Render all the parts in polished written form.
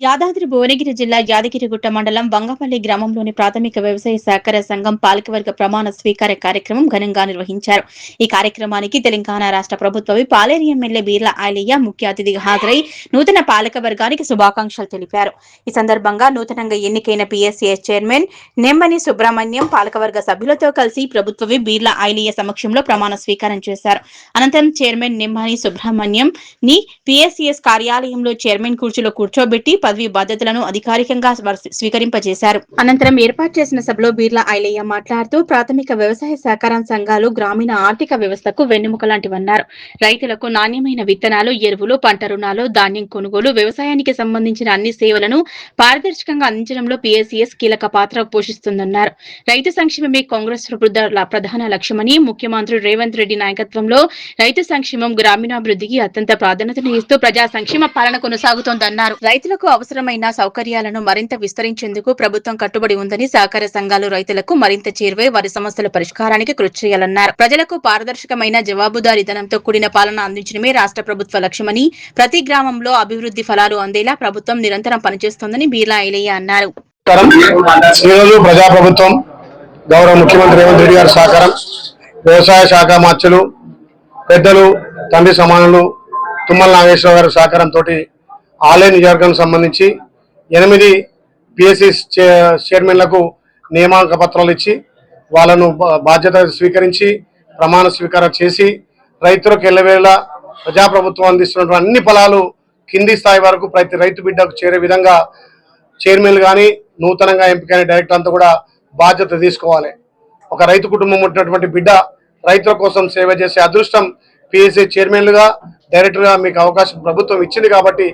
యాదాద్రి భువనగిరి జిల్లా యాదగిరిగుట్ట మండలం వంగపల్లి గ్రామంలోని ప్రాథమిక వ్యవసాయ సహకార సంఘం పాలకవర్గ ప్రమాణ స్వీకార కార్యక్రమం ఘనంగా నిర్వహించారు. ఈ కార్యక్రమానికి తెలంగాణ రాష్ట్ర ప్రభుత్వ పాలేరు ఎమ్మెల్యే బీర్ల ఐలయ్య ముఖ్య అతిథిగా హాజరై నూతన పాలక వర్గానికి శుభాకాంక్షలు తెలిపారు. ఈ సందర్భంగా నూతనంగా ఎన్నికైన పీఎస్సీఎస్ చైర్మన్ నెమ్మని సుబ్రహ్మణ్యం పాలకవర్గ సభ్యులతో కలిసి ప్రభుత్వ బీర్ల ఐలయ్య సమక్షంలో ప్రమాణ స్వీకారం చేశారు. అనంతరం చైర్మన్ నెమ్మని సుబ్రహ్మణ్యం ని పీఎస్సీఎస్ కార్యాలయంలో చైర్మన్ కుర్చీలో కూర్చోబెట్టి పదవి బాధ్యతలను అధికారికంగా స్వీకరింపజేశారు. అనంతరం ఏర్పాటు చేసిన సభలో బీర్ల ఐలయ్య మాట్లాడుతూ ప్రాథమిక వ్యవసాయ సహకార సంఘాలు గ్రామీణ ఆర్థిక వ్యవస్థకు వెన్నెముక లాంటివన్నారు. రైతులకు నాణ్యమైన విత్తనాలు, ఎరువులు, పంట రుణాలు, ధాన్యం కొనుగోలు, వ్యవసాయానికి సంబంధించిన అన్ని సేవలను పారదర్శకంగా అందించడంలో పీఎస్సీఎస్ కీలక పాత్ర పోషిస్తుందన్నారు. రైతు సంక్షేమమే కాంగ్రెస్ ప్రధాన లక్ష్యమని, ముఖ్యమంత్రి రేవంత్ రెడ్డి నాయకత్వంలో రైతు సంక్షేమం, గ్రామీణాభివృద్ధికి అత్యంత ప్రాధాన్యతను ఇస్తూ ప్రజా సంక్షేమ పాలన కొనసాగుతోందన్నారు. రైతులకు అవసరమైన సౌకర్యాలను మరింత విస్తరించేందుకు ప్రభుత్వం కట్టుబడి ఉందని, సహకార సంఘాలు రైతులకు మరింత చేరువై వారి సమస్యల పరిష్కారానికి కృషి చేయాలన్నారు. ప్రజలకు పారదర్శకమైన జవాబుదారీతనంతో కూడిన పాలన అందించడమే రాష్ట్ర ప్రభుత్వ లక్ష్యమని, ప్రతి గ్రామంలో అభివృద్ధి ఫలాలు అందేలా ప్రభుత్వం నిరంతరం పనిచేస్తోందని బీర్లా ఐలయ్య అన్నారు. ప్రజాప్రభుత్వం గౌరవ ముఖ్యమంత్రి రేవంత్ రెడ్డి గారి సహకారం, వ్యవసాయ శాఖ మార్చులు పెద్దలు, తండ్రి సమానులు తుమ్మల నాగేశ్వర గారి సహకారంతో ఆలయ నియోజకవర్గానికి సంబంధించి 8 పిఎస్సి చైర్మన్లకు నియామక పత్రాలు ఇచ్చి వాళ్ళను బాధ్యత స్వీకరించి ప్రమాణ స్వీకారం చేసి రైతులకు ఎల్లవేళ ప్రజాప్రభుత్వం అందిస్తున్నటువంటి అన్ని ఫలాలు కింది స్థాయి వరకు ప్రతి రైతు బిడ్డకు చేరే విధంగా చైర్మన్లు కానీ నూతనంగా ఎంపికైన డైరెక్టర్ అంతా కూడా బాధ్యత తీసుకోవాలి. ఒక రైతు కుటుంబం ఉన్నటువంటి బిడ్డ రైతుల కోసం సేవ చేసే అదృష్టం పిఎస్సి చైర్మన్లుగా, డైరెక్టర్గా మీకు అవకాశం ప్రభుత్వం ఇచ్చింది. కాబట్టి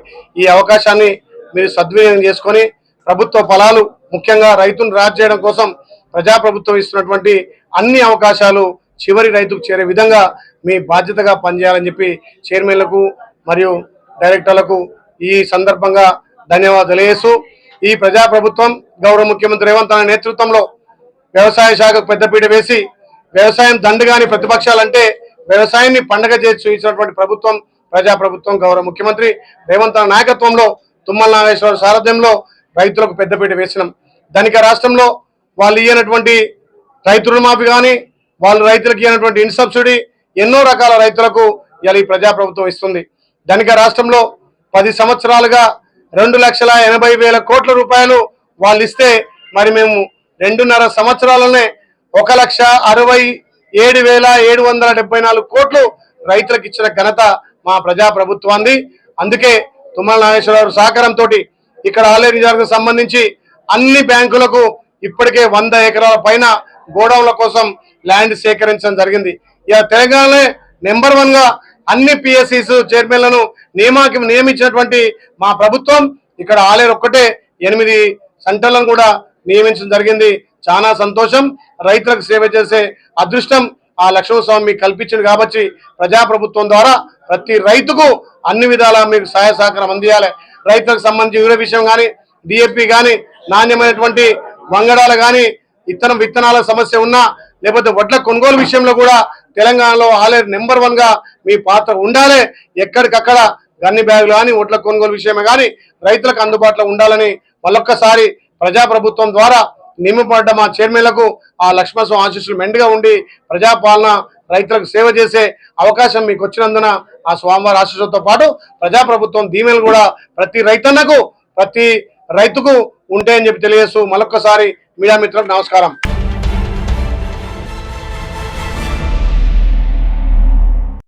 ఈ అవకాశాన్ని మీరు సద్వినియోగం చేసుకొని ప్రభుత్వ ఫలాలు, ముఖ్యంగా రైతును రాజు చేయడం కోసం ప్రజాప్రభుత్వం ఇస్తున్నటువంటి అన్ని అవకాశాలు చివరి రైతుకు చేరే విధంగా మీ బాధ్యతగా పనిచేయాలని చెప్పి చైర్మన్లకు మరియు డైరెక్టర్లకు ఈ సందర్భంగా ధన్యవాదాలు తెలియజేస్తూ, ఈ ప్రజాప్రభుత్వం గౌరవ ముఖ్యమంత్రి రేవంత్ అన్న నేతృత్వంలో వ్యవసాయ శాఖకు పెద్దపీట వేసి వ్యవసాయం దండుగాని ప్రతిపక్షాలంటే వ్యవసాయాన్ని పండగ చేసి చూపించినటువంటి ప్రభుత్వం ప్రజాప్రభుత్వం. గౌరవ ముఖ్యమంత్రి రేవంత్ అన్న నాయకత్వంలో తుమ్మల నాగేశ్వర సారథ్యంలో రైతులకు పెద్దపీట వేసినాం. ధనిక రాష్ట్రంలో వాళ్ళు ఇయ్యనటువంటి రైతు రుణమాఫీ కానీ, వాళ్ళు రైతులకు ఇయ్యనటువంటి ఇన్ సబ్సిడీ ఎన్నో రకాల రైతులకు ఇలా ఈ ప్రజాప్రభుత్వం ఇస్తుంది. ధనిక రాష్ట్రంలో 10 సంవత్సరాలుగా 2,80,000 కోట్ల రూపాయలు వాళ్ళు ఇస్తే, మరి మేము 2.5 సంవత్సరాలనే 1,67,774 కోట్లు రైతులకు ఇచ్చిన ఘనత మా ప్రజాప్రభుత్వాన్ని. అందుకే తుమ్మల నాగేశ్వరరావు సహకారంతో ఇక్కడ ఆలయ నియోజకవర్గం సంబంధించి అన్ని బ్యాంకులకు ఇప్పటికే 100 ఎకరాల పైన గోడౌన్ల కోసం ల్యాండ్ సేకరించడం జరిగింది. ఇక తెలంగాణలో నెంబర్ 1 గా అన్ని పిఎస్సిస్ చైర్మన్లను నియమించినటువంటి మా ప్రభుత్వం ఇక్కడ ఆలయ ఒక్కటే 8 సెంటర్లను కూడా నియమించడం జరిగింది. చాలా సంతోషం. రైతులకు సేవ చేసే అదృష్టం ఆ లక్ష్మణస్వామి మీకు కల్పించింది. కాబట్టి ప్రజాప్రభుత్వం ద్వారా ప్రతి రైతుకు అన్ని విధాలా మీకు సహాయ సహకారం అందియాలి. రైతులకు సంబంధించి యూరియా విషయం కానీ, డిఏపి కానీ, నాణ్యమైనటువంటి వంగడాలు కానీ, విత్తనాల సమస్య ఉన్నా, లేకపోతే వడ్ల కొనుగోలు విషయంలో కూడా తెలంగాణలో ఆలయ నెంబర్ 1 గా మీ పాత్ర ఉండాలి. ఎక్కడికక్కడ గన్ని బ్యాగులు కానీ, వడ్ల కొనుగోలు విషయమే కానీ రైతులకు అందుబాటులో ఉండాలని మళ్ళొక్కసారి ప్రజాప్రభుత్వం ద్వారా నియమపడ్డ మా చైర్మన్లకు ఆ లక్ష్మణస్వామి ఆశీస్సులు మెండుగా ఉండి ప్రజాపాలన, రైతులకు సేవ చేసే అవకాశం మీకు వచ్చినందున ఆ స్వామివారి ఆశీస్సులతో పాటు ప్రజాప్రభుత్వం దీవెనలు కూడా ప్రతి రైతన్నకు, ప్రతి రైతుకు ఉంటాయని చెప్పి తెలియజేస్తూ మళ్ళొక్కసారి మీడియా మిత్రులకు నమస్కారం.